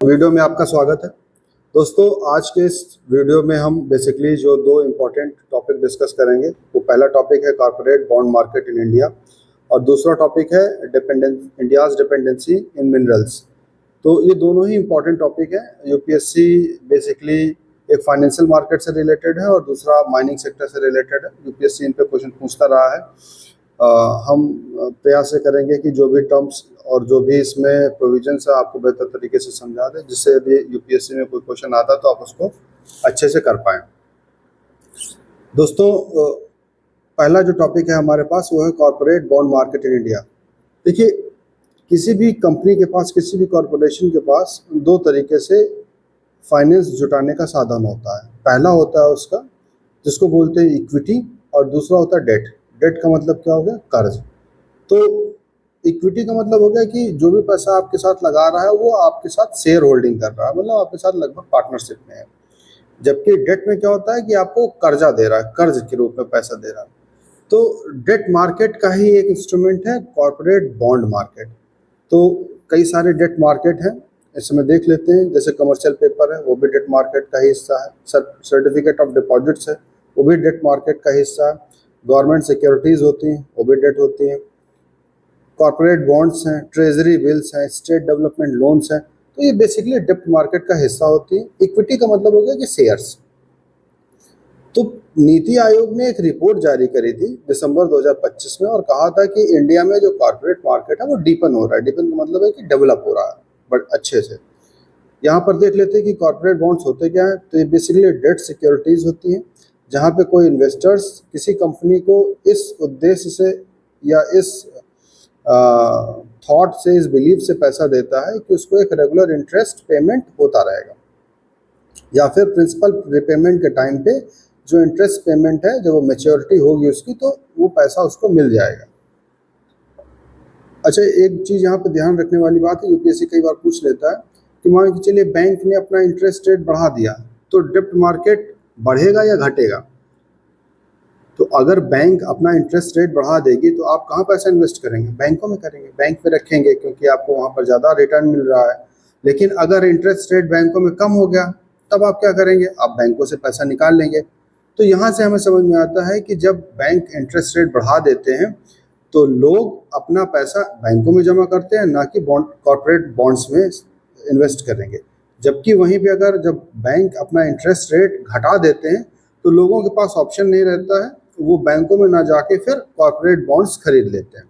Video में आपका स्वागत है। दोस्तों, आज के इस वीडियो में हम बेसिकली जो दो इम्पोर्टेंट टॉपिक डिस्कस करेंगे, वो पहला टॉपिक है corporate bond market in India और दूसरा टॉपिक है इंडियाज डिपेंडेंसी इन मिनरल्स। तो ये दोनों ही इम्पोर्टेंट टॉपिक है। यूपीएससी बेसिकली एक फाइनेंशियल मार्केट से रिलेटेड है और दूसरा माइनिंग सेक्टर से रिलेटेड है। यूपीएससी इन पे क्वेश्चन पूछता रहा है। हम प्रयास से करेंगे कि जो भी टर्म्स और जो भी इसमें प्रोविजंस है आपको बेहतर तरीके से समझा दें, जिससे यदि यूपीएससी में कोई क्वेश्चन आता है तो आप उसको अच्छे से कर पाएँ। दोस्तों, पहला जो टॉपिक है हमारे पास वो है corporate bond market in India. देखिए, किसी भी कंपनी के पास, किसी भी कॉर्पोरेशन के पास दो तरीके से फाइनेंस जुटाने का साधन होता है। पहला होता है उसका, जिसको बोलते हैं इक्विटी, और दूसरा होता है डेट। डेट का मतलब क्या हो गया? कर्ज। तो इक्विटी का मतलब हो गया कि जो भी पैसा आपके साथ लगा रहा है वो आपके साथ शेयर होल्डिंग कर रहा है, मतलब आपके साथ लगभग पार्टनरशिप में है। जबकि डेट में क्या होता है कि आपको कर्जा दे रहा है, कर्ज के रूप में पैसा दे रहा है। तो डेट मार्केट का ही एक इंस्ट्रूमेंट है कॉर्पोरेट बॉन्ड मार्केट। तो कई सारे डेट मार्केट हैं, इसमें देख लेते हैं। जैसे कमर्शियल पेपर है, वो भी डेट मार्केट का ही हिस्सा है। सर्टिफिकेट ऑफ डिपॉजिट्स है, वो भी डेट मार्केट का हिस्सा है। गवर्नमेंट सिक्योरिटीज़ होती हैं, वो भी डेट होती हैं। कॉर्पोरेट बॉन्ड्स हैं, ट्रेजरी बिल्स हैं, स्टेट डेवलपमेंट लोन्स हैं। तो ये बेसिकली डेट मार्केट का हिस्सा होती है। इक्विटी का मतलब हो गया कि शेयर्स। तो नीति आयोग ने एक रिपोर्ट जारी करी थी दिसंबर 2025 में और कहा था कि इंडिया में जो कॉर्पोरेट मार्केट है वो डीपन हो रहा है। डीपन का मतलब है कि डेवलप हो रहा है बट अच्छे से। यहाँ पर देख लेते हैं कि कॉर्पोरेट बॉन्ड्स होते क्या हैं। तो ये बेसिकली डेट सिक्योरिटीज़ होती हैं, जहाँ पे कोई इन्वेस्टर्स किसी कंपनी को इस उद्देश्य से या इस थॉट से, इस बिलीफ से पैसा देता है कि उसको एक रेगुलर इंटरेस्ट पेमेंट होता रहेगा, या फिर प्रिंसिपल रिपेमेंट के टाइम पे जो इंटरेस्ट पेमेंट है, जब वो मैच्योरिटी होगी उसकी, तो वो पैसा उसको मिल जाएगा। अच्छा, एक चीज़ यहाँ पे ध्यान रखने वाली बात है, यूपीएससी कई बार पूछ लेता है कि मान के चलिए बैंक ने अपना इंटरेस्ट रेट बढ़ा दिया, तो डेब्ट मार्केट बढ़ेगा या घटेगा? तो अगर बैंक अपना इंटरेस्ट रेट बढ़ा देगी तो आप कहाँ पैसा इन्वेस्ट करेंगे? बैंकों में करेंगे, बैंक में रखेंगे, क्योंकि आपको वहाँ पर ज़्यादा रिटर्न मिल रहा है। लेकिन अगर इंटरेस्ट रेट बैंकों में कम हो गया, तब आप क्या करेंगे? आप बैंकों से पैसा निकाल लेंगे। तो यहाँ से हमें समझ में आता है कि जब बैंक इंटरेस्ट रेट बढ़ा देते हैं तो लोग अपना पैसा बैंकों में जमा करते हैं, ना कि कॉर्पोरेट बॉन्ड्स में इन्वेस्ट करेंगे। जबकि वहीं पे अगर जब बैंक अपना इंटरेस्ट रेट घटा देते हैं तो लोगों के पास ऑप्शन नहीं रहता है, वो बैंकों में ना जाके फिर कॉर्पोरेट बॉन्ड्स खरीद लेते हैं।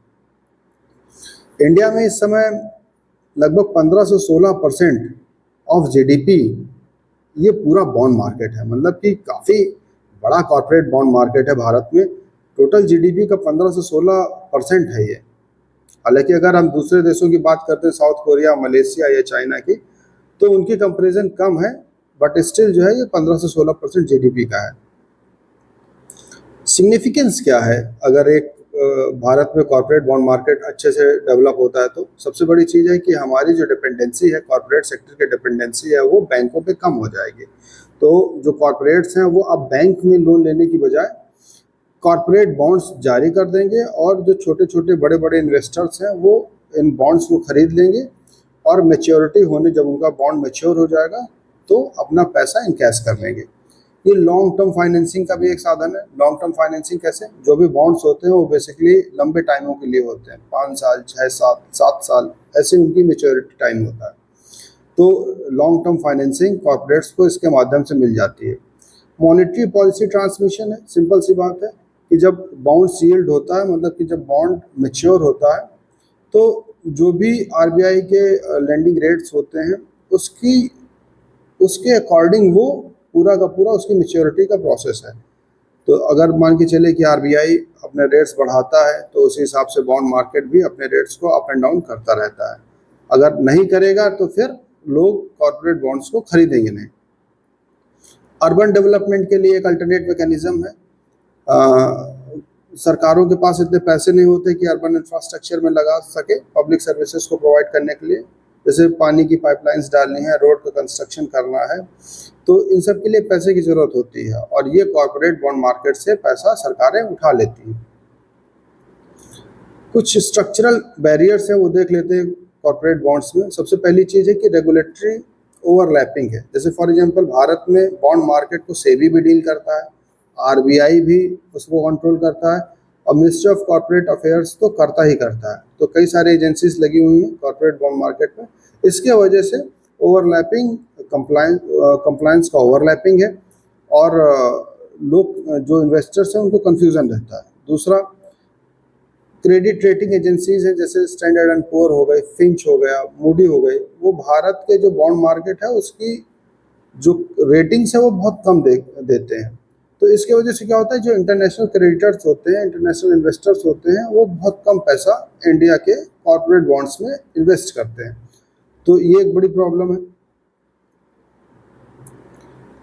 इंडिया में इस समय लगभग 15 से 16% ऑफ जीडीपी ये पूरा बॉन्ड मार्केट है। मतलब कि काफ़ी बड़ा कॉर्पोरेट बॉन्ड मार्केट है भारत में। टोटल जीडीपी का 15 से 16% है ये। हालांकि अगर हम दूसरे देशों की बात करते हैं, साउथ कोरिया, मलेशिया या चाइना की, तो उनकी कंपैरिजन कम है, बट स्टिल जो है ये 15 से 16% जीडीपी का है। सिग्निफिकेंस क्या है अगर एक भारत में कॉर्पोरेट बॉन्ड मार्केट अच्छे से डेवलप होता है? तो सबसे बड़ी चीज़ है कि हमारी जो डिपेंडेंसी है, कॉर्पोरेट सेक्टर की डिपेंडेंसी है, वो बैंकों पे कम हो जाएगी। तो जो कॉर्पोरेट्स हैं वो अब बैंक में लोन लेने की बजाय कॉर्पोरेट बॉन्ड्स जारी कर देंगे, और जो छोटे छोटे बड़े बड़े इन्वेस्टर्स हैं वो इन बॉन्ड्स को खरीद लेंगे, और मेच्योरिटी होने, जब उनका बॉन्ड मेच्योर हो जाएगा तो अपना पैसा इनकैश कर लेंगे। ये लॉन्ग टर्म फाइनेंसिंग का भी एक साधन है। लॉन्ग टर्म फाइनेंसिंग कैसे? जो भी बॉन्ड्स होते हैं वो बेसिकली लंबे टाइमों के लिए होते हैं, 5 साल, 6 साल, 7 साल, ऐसे उनकी मेच्योरिटी टाइम होता है। तो लॉन्ग टर्म फाइनेंसिंग कॉर्पोरेट्स को इसके माध्यम से मिल जाती है। मॉनेटरी पॉलिसी ट्रांसमिशन है, सिंपल सी बात है कि जब बॉन्ड सील्ड होता है, मतलब कि जब बॉन्ड मेच्योर होता है, तो जो भी आरबीआई के लेंडिंग रेट्स होते हैं उसके अकॉर्डिंग वो पूरा का पूरा उसकी मेच्योरिटी का प्रोसेस है। तो अगर मान के चले कि आरबीआई अपने रेट्स बढ़ाता है तो उसी हिसाब से बॉन्ड मार्केट भी अपने रेट्स को अप एंड डाउन करता रहता है। अगर नहीं करेगा तो फिर लोग कॉर्पोरेट बॉन्ड्स को खरीदेंगे नहीं। अर्बन डेवलपमेंट के लिए एक अल्टरनेट मैकेनिज्म है। सरकारों के पास इतने पैसे नहीं होते कि अर्बन इंफ्रास्ट्रक्चर में लगा सके पब्लिक सर्विसेज को प्रोवाइड करने के लिए। जैसे पानी की पाइपलाइंस डालनी है, रोड का कंस्ट्रक्शन करना है, तो इन सब के लिए पैसे की ज़रूरत होती है, और ये कॉर्पोरेट बॉन्ड मार्केट से पैसा सरकारें उठा लेती हैं। कुछ स्ट्रक्चरल बैरियर्स हैं, वो देख लेते हैं कॉर्पोरेट बॉन्ड्स में। सबसे पहली चीज़ है कि रेगुलेटरी ओवरलैपिंग है। जैसे फॉर एग्जांपल भारत में बॉन्ड मार्केट को सेबी भी डील करता है, आरबीआई भी उसको कंट्रोल करता है, और मिनिस्ट्री ऑफ कॉर्पोरेट अफेयर्स तो करता ही करता है। तो कई सारी एजेंसीज लगी हुई हैं कॉर्पोरेट बॉन्ड मार्केट में। इसके वजह से ओवरलैपिंग कंप्लायंस का ओवरलैपिंग है, और लोग जो इन्वेस्टर्स हैं उनको कंफ्यूजन रहता है। दूसरा, क्रेडिट रेटिंग एजेंसीज हैं जैसे स्टैंडर्ड एंड पुअर हो गए, फिंच हो गया, मूडी हो गई, वो भारत के जो बॉन्ड मार्केट है उसकी जो रेटिंग्स है वो बहुत कम देते हैं। तो इसके वजह से क्या होता है, जो इंटरनेशनल क्रेडिटर्स होते हैं, इंटरनेशनल इन्वेस्टर्स होते हैं, वो बहुत कम पैसा इंडिया के कॉर्पोरेट बॉन्ड्स में इन्वेस्ट करते हैं। तो ये एक बड़ी प्रॉब्लम है।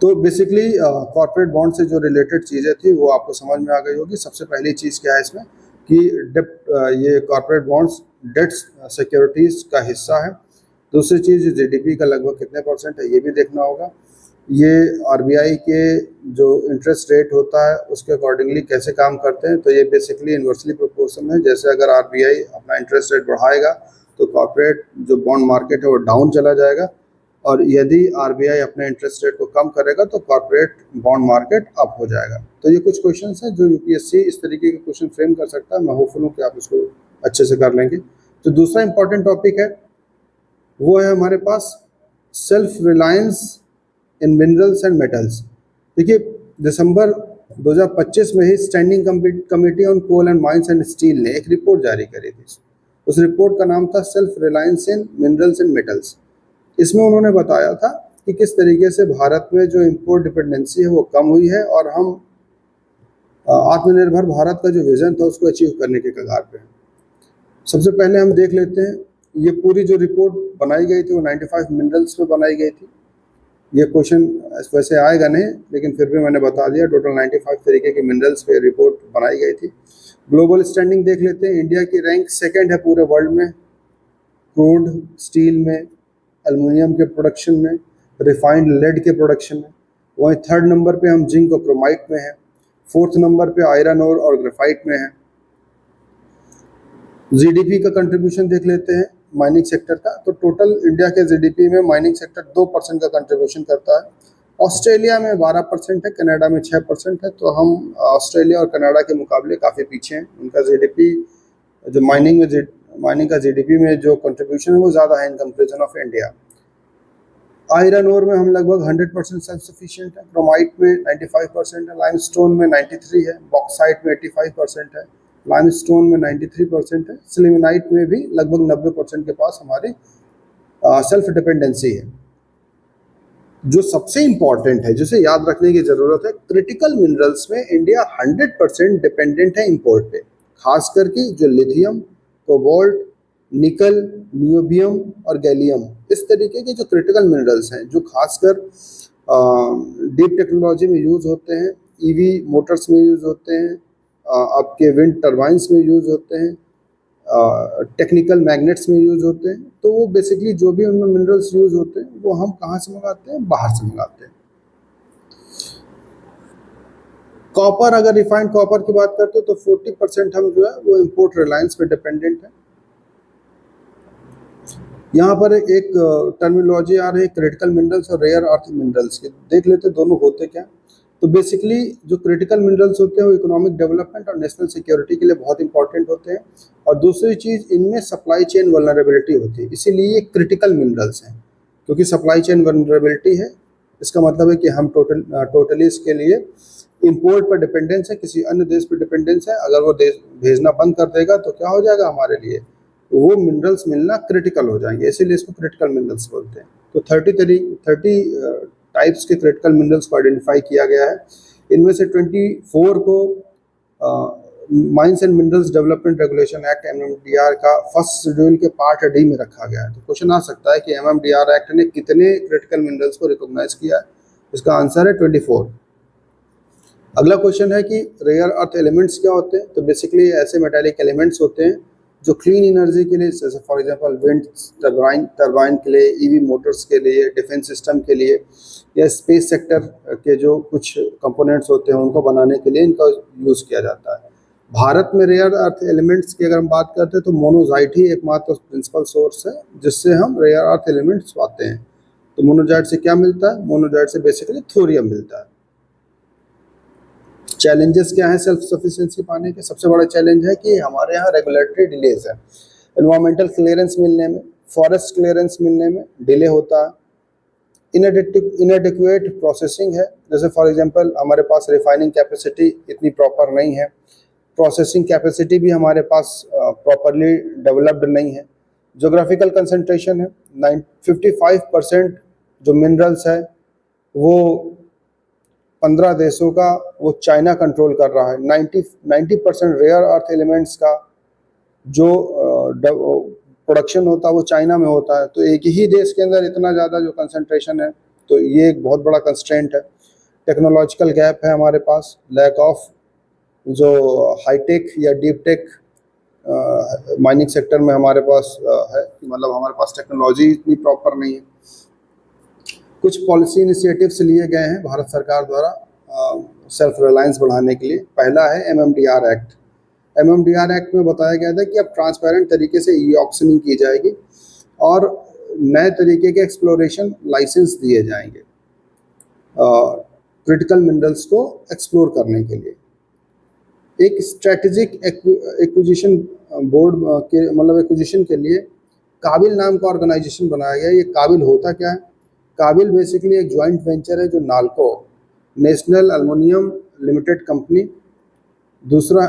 तो बेसिकली कॉर्पोरेट बॉन्ड से जो रिलेटेड चीज़ें थी वो आपको समझ में आ गई होगी। सबसे पहली चीज़ क्या है इसमें कि ये कॉर्पोरेट बॉन्ड्स डेट सिक्योरिटीज़ का हिस्सा है। दूसरी चीज़, जीडीपी का लगभग कितने परसेंट है ये भी देखना होगा। ये आरबीआई के जो इंटरेस्ट रेट होता है उसके अकॉर्डिंगली कैसे काम करते हैं, तो ये बेसिकली इन्वर्सली प्रोपोर्शन है। जैसे अगर आरबीआई अपना इंटरेस्ट रेट बढ़ाएगा तो कॉर्पोरेट जो बॉन्ड मार्केट है वो डाउन चला जाएगा, और यदि आरबीआई अपने इंटरेस्ट रेट को कम करेगा तो कॉर्पोरेट बॉन्ड मार्केट अप हो जाएगा। तो ये कुछ क्वेश्चंस हैं जो यूपीएससी इस तरीके के क्वेश्चन फ्रेम कर सकता है। मैं होपफुल हूँ कि आप इसको अच्छे से कर लेंगे। तो दूसरा इंपॉर्टेंट टॉपिक है वो है हमारे पास self reliance in minerals and metals. देखिए, दिसंबर 2025 में ही standing committee on coal and mines and steel ने एक रिपोर्ट जारी करी थी। उस रिपोर्ट का नाम था self reliance in minerals and metals. इसमें उन्होंने बताया था कि किस तरीके से भारत में जो इम्पोर्ट डिपेंडेंसी है वो कम हुई है, और हम आत्मनिर्भर भारत का जो विजन था उसको अचीव करने के कगार पे हैं। सबसे पहले हम देख लेते हैं, ये पूरी जो रिपोर्ट बनाई गई थी वो 95 मिनरल्स पे बनाई गई थी। ये क्वेश्चन वैसे आएगा नहीं, लेकिन फिर भी मैंने बता दिया, टोटल 95 तरीके के मिनरल्स पे रिपोर्ट बनाई गई थी। ग्लोबल स्टैंडिंग देख लेते हैं, इंडिया की रैंक सेकंड है पूरे वर्ल्ड में, क्रूड स्टील में, एल्युमिनियम के प्रोडक्शन में, रिफाइंड लेड के प्रोडक्शन में। वहीं थर्ड नंबर पे हम जिंक और क्रोमाइट में हैं। फोर्थ नंबर पे आयरन ओर और ग्रेफाइट में है। जीडीपी का कंट्रीब्यूशन देख लेते हैं माइनिंग सेक्टर का, तो टोटल इंडिया के जीडीपी में माइनिंग सेक्टर 2% का कंट्रीब्यूशन करता है। ऑस्ट्रेलिया में 12% है, कनाडा में 6% है। तो हम ऑस्ट्रेलिया और कनाडा के मुकाबले काफ़ी पीछे हैं। उनका जीडीपी जो माइनिंग का जीडीपी में जो कंट्रीब्यूशन है वो ज़्यादा है in comparison of India. Iron ore में हम लगभग 100% सेल्फ सफिशिएंट है, क्रोमाइट में 95% है, लाइमस्टोन में 93 है, बॉक्साइट में 85% है, लाइमस्टोन में 93% है, सिलिमेनाइट में भी लगभग 90% के पास हमारी सेल्फ डिपेंडेंसी है। जो सबसे इम्पॉर्टेंट है, जिसे याद रखने की ज़रूरत है, क्रिटिकल मिनरल्स में इंडिया 100% डिपेंडेंट है इंपोर्ट पे, खास करके जो लिथियम, कोबाल्ट, निकल, नियोबियम और गैलियम, इस तरीके के जो क्रिटिकल मिनरल्स हैं जो खासकर डीप टेक्नोलॉजी में यूज़ होते हैं, ईवी मोटर्स में यूज़ होते हैं, आपके विंड टर्बाइंस में यूज़ होते हैं, टेक्निकल मैग्नेट्स में यूज़ होते हैं। तो वो बेसिकली जो भी उनमें मिनरल्स यूज़ होते हैं वो हम कहाँ से मंगाते हैं, बाहर से मंगाते हैं। कॉपर, अगर रिफाइंड कॉपर की बात करते हैं तो 40% हम जो है वो इंपोर्ट रिलायंस पे डिपेंडेंट है। यहाँ पर एक टर्मिनोलॉजी आ रही है क्रिटिकल मिनरल्स और रेयर अर्थ मिनरल्स की, देख लेते हैं दोनों होते क्या। तो बेसिकली जो क्रिटिकल मिनरल्स होते हैं वो इकोनॉमिक डेवलपमेंट और नेशनल सिक्योरिटी के लिए बहुत इंपॉर्टेंट होते हैं, और दूसरी चीज़ इनमें सप्लाई चेन वल्नरेबिलिटी होती है, इसीलिए ये क्रिटिकल मिनरल्स हैं। क्योंकि सप्लाई चेन वल्नरेबिलिटी है, इसका मतलब है कि हम टोटली इसके लिए इंपोर्ट पर डिपेंडेंस है, किसी अन्य देश पर डिपेंडेंस है। अगर वो देश भेजना बंद कर देगा तो क्या हो जाएगा हमारे लिए, वो मिनरल्स मिलना क्रिटिकल हो जाएंगे, इसीलिए इसको क्रिटिकल मिनरल्स बोलते हैं। तो 30 टाइप्स के क्रिटिकल मिनरल्स को आइडेंटिफाई किया गया है। इनमें से 24 को mines and minerals development regulation act MMDR का फर्स्ट शेड्यूल के पार्ट डी में रखा गया है। तो क्वेश्चन आ सकता है कि MMDR एक्ट ने कितने क्रिटिकल मिनरल्स को रिकॉग्नाइज किया है, इसका आंसर है 24। अगला क्वेश्चन है कि रेयर अर्थ एलिमेंट्स क्या होते हैं। तो बेसिकली ऐसे मेटालिक एलिमेंट्स होते हैं जो क्लीन एनर्जी के लिए, जैसे फॉर एग्जांपल विंड टरबाइन के लिए, ईवी मोटर्स के लिए, डिफेंस सिस्टम के लिए, या स्पेस सेक्टर के जो कुछ कंपोनेंट्स होते हैं उनको बनाने के लिए इनका यूज़ किया जाता है। भारत में रेयर अर्थ एलिमेंट्स की अगर हम बात करते हैं तो मोनोजाइट ही एकमात्र प्रिंसिपल सोर्स है जिससे हम रेयर अर्थ एलिमेंट्स पाते हैं। तो मोनोजाइट से क्या मिलता है? मोनोजाइट से बेसिकली थोरियम मिलता है। चैलेंजेस क्या है सेल्फ सफिशिएंसी पाने के? सबसे बड़ा चैलेंज है कि हमारे यहाँ रेगुलेटरी डिलेज है, एनवायरमेंटल क्लियरेंस मिलने में, फॉरेस्ट क्लियरेंस मिलने में डिले होता है, इनएडिक्वेट प्रोसेसिंग है। जैसे फॉर एग्जांपल हमारे पास रिफाइनिंग कैपेसिटी इतनी प्रॉपर नहीं है, प्रोसेसिंग कैपेसिटी भी हमारे पास प्रॉपरली डेवलप्ड नहीं है। जोग्राफिकल कंसंट्रेशन है, 55% जो मिनरल्स है वो 15 देशों का वो चाइना कंट्रोल कर रहा है। 90% रेयर अर्थ एलिमेंट्स का जो प्रोडक्शन होता है वो चाइना में होता है। तो एक ही देश के अंदर इतना ज़्यादा जो कंसंट्रेशन है, तो ये एक बहुत बड़ा कंस्ट्रेंट है। टेक्नोलॉजिकल गैप है हमारे पास, लैक ऑफ जो हाईटेक या डीप टेक माइनिंग सेक्टर में हमारे पास है, मतलब हमारे पास टेक्नोलॉजी इतनी प्रॉपर नहीं है। कुछ पॉलिसी इनिशिएटिव्स लिए गए हैं भारत सरकार द्वारा सेल्फ रिलायंस बढ़ाने के लिए। पहला है MMDR एक्ट। MMDR एक्ट में बताया गया था कि अब ट्रांसपेरेंट तरीके से ई ऑक्शनिंग की जाएगी और नए तरीके के एक्सप्लोरेशन लाइसेंस दिए जाएंगे क्रिटिकल मिनरल्स को एक्सप्लोर करने के लिए। एक स्ट्रेटेजिक एक्विजिशन बोर्ड के मतलब एक्विजिशन के लिए काबिल नाम का ऑर्गेनाइजेशन बनाया गया। ये काबिल होता क्या है? काबिल बेसिकली एक जॉइंट वेंचर है जो NALCO, national aluminium limited company, दूसरा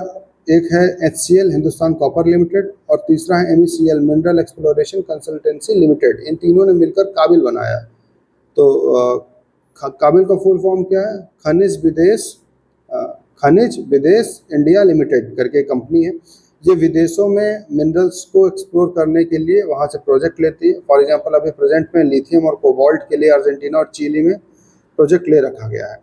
एक है HCL हिंदुस्तान कॉपर लिमिटेड और तीसरा है MECL mineral exploration consultancy limited. इन तीनों ने मिलकर काबिल बनाया। तो काबिल का फुल फॉर्म क्या है? खनिज विदेश इंडिया लिमिटेड करके कंपनी है। ये विदेशों में मिनरल्स को एक्सप्लोर करने के लिए वहाँ से प्रोजेक्ट लेती है। फॉर एग्जांपल अभी प्रेजेंट में लिथियम और कोबाल्ट के लिए अर्जेंटीना और चिली में प्रोजेक्ट ले रखा गया है।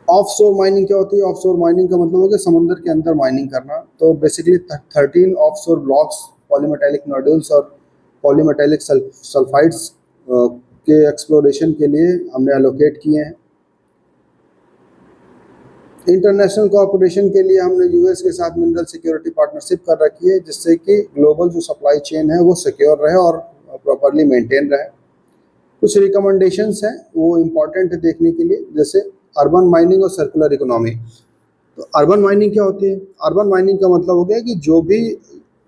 ऑफशोर माइनिंग क्या होती है? ऑफशोर माइनिंग का मतलब हो गया समुद्र के अंदर माइनिंग करना। तो basically 13 offshore blocks polymetallic nodules और पॉलीमेटेलिक सल्फाइड्स के एक्सप्लोरेशन के लिए हमने एलोकेट किए हैं। इंटरनेशनल कोऑपरेशन के लिए हमने यूएस के साथ मिनरल सिक्योरिटी पार्टनरशिप कर रखी है, जिससे कि ग्लोबल जो सप्लाई चेन है वो सिक्योर रहे और प्रॉपरली मेंटेन रहे। कुछ रिकमेंडेशंस हैं वो इम्पॉर्टेंट है देखने के लिए, जैसे अर्बन माइनिंग और सर्कुलर इकोनॉमी। तो अर्बन माइनिंग क्या होती है? अर्बन माइनिंग का मतलब हो गया कि जो भी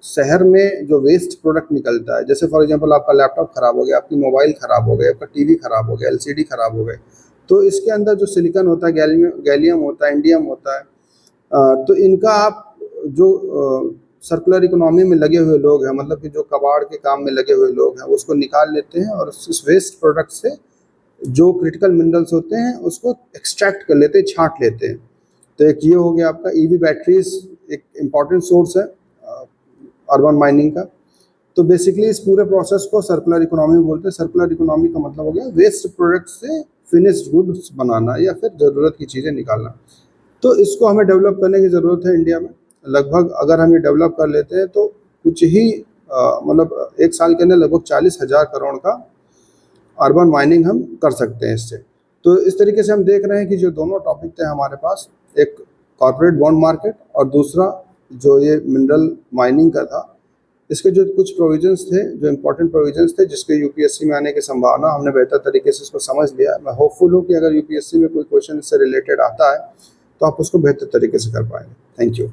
शहर में जो वेस्ट प्रोडक्ट निकलता है, जैसे फॉर एग्जांपल आपका लैपटॉप खराब हो गया, आपकी मोबाइल खराब हो गया, आपका टीवी खराब हो गया, LCD खराब हो गए, तो इसके अंदर जो सिलिकॉन होता है, गैलियम होता है, इंडियम होता है, तो इनका आप जो सर्कुलर इकोनॉमी में लगे हुए लोग हैं, मतलब कि जो कबाड़ के काम में लगे हुए लोग हैं, उसको निकाल लेते हैं और उस वेस्ट प्रोडक्ट से जो क्रिटिकल मिनरल्स होते हैं उसको एक्सट्रैक्ट कर लेते हैं, छांट लेते हैं। तो एक ये हो गया आपका। EV बैटरीज एक इम्पॉर्टेंट सोर्स है अर्बन माइनिंग का। तो बेसिकली इस पूरे प्रोसेस को सर्कुलर इकोनॉमी बोलते हैं। सर्कुलर इकोनॉमी का मतलब हो गया वेस्ट प्रोडक्ट से फिनिश्ड गुड्स बनाना या फिर ज़रूरत की चीज़ें निकालना। तो इसको हमें डेवलप करने की ज़रूरत है इंडिया में। लगभग अगर हम ये डेवलप कर लेते हैं तो कुछ ही मतलब एक साल के अंदर लगभग 40,000 करोड़ का अर्बन माइनिंग हम कर सकते हैं इससे। तो इस तरीके से हम देख रहे हैं कि जो दोनों टॉपिक थे हमारे पास, एक कॉर्पोरेट बॉन्ड मार्केट और दूसरा जो ये मिनरल माइनिंग का था, इसके जो कुछ प्रोविजंस थे, जो इम्पोर्टेंट प्रोविजंस थे जिसके UPSC में आने की संभावना, हमने बेहतर तरीके से इसको समझ लिया। मैं होपफुल हूँ कि अगर UPSC में कोई क्वेश्चन इससे रिलेटेड आता है तो आप उसको बेहतर तरीके से कर पाएंगे। Thank you.